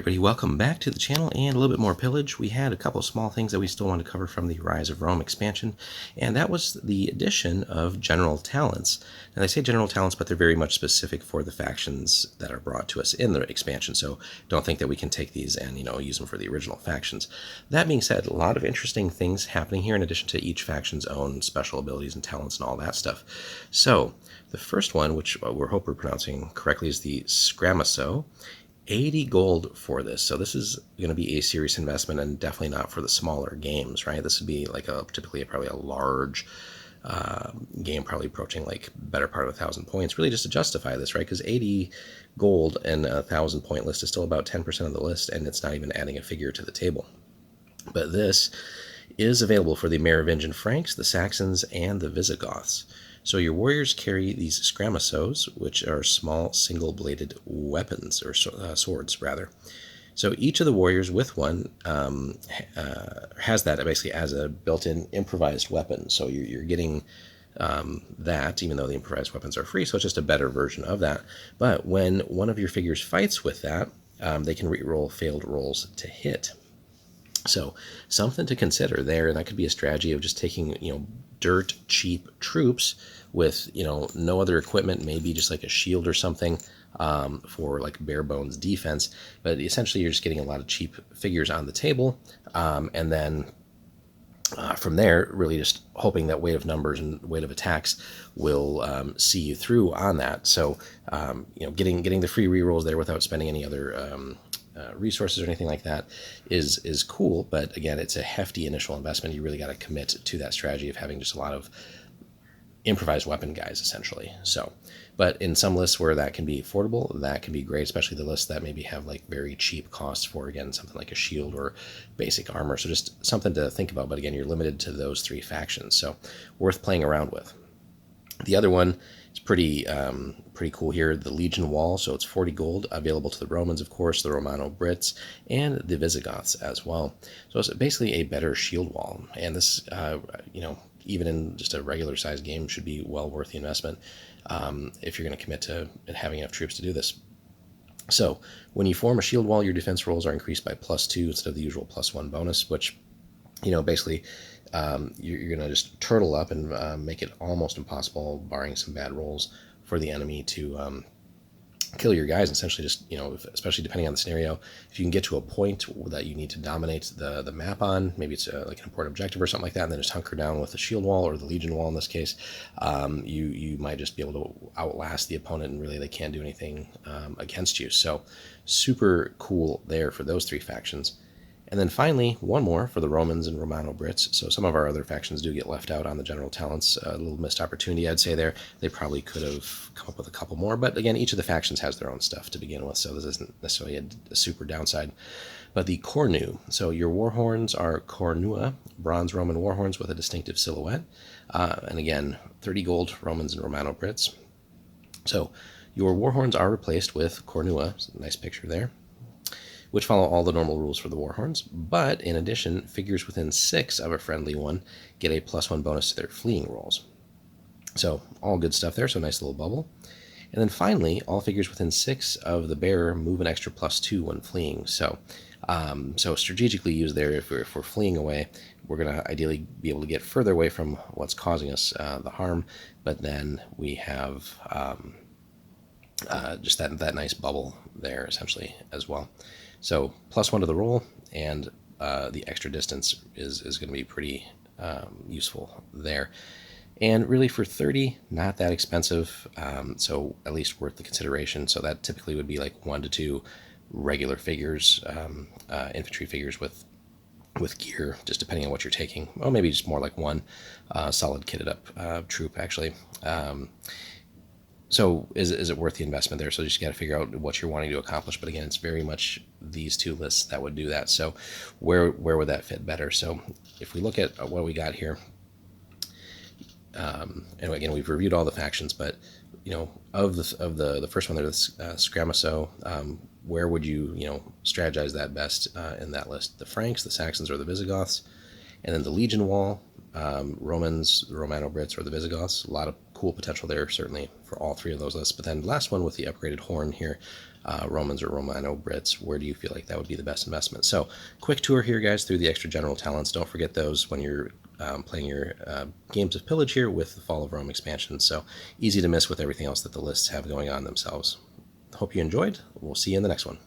everybody, welcome back to the channel and a little bit more Pillage. We had a couple of small things that we still wanted to cover from the Rise of Rome expansion, and that was the addition of general talents. And I say general talents, but they're very much specific for the factions that are brought to us in the expansion, so don't think that we can take these and use them for the original factions. That being said, a lot of interesting things happening here in addition to each faction's own special abilities and talents and all that stuff. So the first one, which we hope we're pronouncing correctly, is the Scramasso. 80 gold for this, so this is going to be a serious investment and definitely not for the smaller games, right? This would be like probably a large game, probably approaching like better part of 1,000 points, really just to justify this, right? Because 80 gold and a 1,000 point list is still about 10% of the list, and it's not even adding a figure to the table. But this is available for the Merovingian Franks, the Saxons, and the Visigoths. So your warriors carry these Scramassos, which are small single-bladed weapons, or swords, rather. So each of the warriors with one has that basically as a built-in improvised weapon. So you're getting that, even though the improvised weapons are free, so it's just a better version of that. But when one of your figures fights with that, they can re-roll failed rolls to hit. So something to consider there, and that could be a strategy of just taking, dirt cheap troops with, no other equipment, maybe just like a shield or something for like bare bones defense. But essentially you're just getting a lot of cheap figures on the table, and then from there, really just hoping that weight of numbers and weight of attacks will see you through on that. So, getting the free rerolls there without spending any other resources or anything like that is cool. But again, it's a hefty initial investment. You really got to commit to that strategy of having just a lot of improvised weapon guys, essentially. So, but in some lists where that can be affordable, that can be great, especially the lists that maybe have like very cheap costs for, again, something like a shield or basic armor. So just something to think about. But again, you're limited to those three factions, so worth playing around with. The other one is pretty cool here, the Legion Wall. So it's 40 gold, available to the Romans, of course, the Romano Brits, and the Visigoths as well. So it's basically a better shield wall. And this, even in just a regular sized game, should be well worth the investment if you're going to commit to having enough troops to do this. So when you form a shield wall, your defense rolls are increased by +2 instead of the usual +1 bonus, which, basically you're going to just turtle up and make it almost impossible, barring some bad rolls, for the enemy to kill your guys. Essentially just, especially depending on the scenario, if you can get to a point that you need to dominate the map on, maybe it's like an important objective or something like that, and then just hunker down with the shield wall or the Legion Wall in this case, you might just be able to outlast the opponent, and really they can't do anything against you. So super cool there for those three factions. And then finally, one more for the Romans and Romano Brits. So some of our other factions do get left out on the general talents. A little missed opportunity, I'd say there. They probably could have come up with a couple more. But again, each of the factions has their own stuff to begin with, so this isn't necessarily a super downside. But the Cornu. So your warhorns are Cornua, bronze Roman warhorns with a distinctive silhouette. And again, 30 gold, Romans and Romano Brits. So your warhorns are replaced with Cornua. Nice picture there, which follow all the normal rules for the warhorns, but in addition, figures within 6 of a friendly one get a +1 bonus to their fleeing rolls. So all good stuff there, so nice little bubble. And then finally, all figures within 6 of the bearer move an extra +2 when fleeing. So strategically used there, if we're fleeing away, we're going to ideally be able to get further away from what's causing us the harm, but then we have just that nice bubble there, essentially, as well. So +1 to the roll, and the extra distance is going to be pretty useful there. And really for 30, not that expensive, so at least worth the consideration. So that typically would be like 1 to 2 regular figures, infantry figures with gear, just depending on what you're taking. Or maybe just more like 1 solid kitted up troop, actually. So is it worth the investment there? So you just got to figure out what you're wanting to accomplish. But again, it's very much these two lists that would do that. So where would that fit better? So if we look at what we got here, and again, we've reviewed all the factions, but of the first one there, this Scramasso, where would you strategize that best in that list? The Franks, the Saxons, or the Visigoths? And then the Legion Wall, Romans, the Romano Brits, or the Visigoths. A lot of cool potential there, certainly, for all three of those lists. But then the last one with the upgraded horn here, Romans or Romano Brits, where do you feel like that would be the best investment? So quick tour here, guys, through the extra general talents. Don't forget those when you're playing your games of Pillage here with the Fall of Rome expansion. So easy to miss with everything else that the lists have going on themselves. Hope you enjoyed. We'll see you in the next one.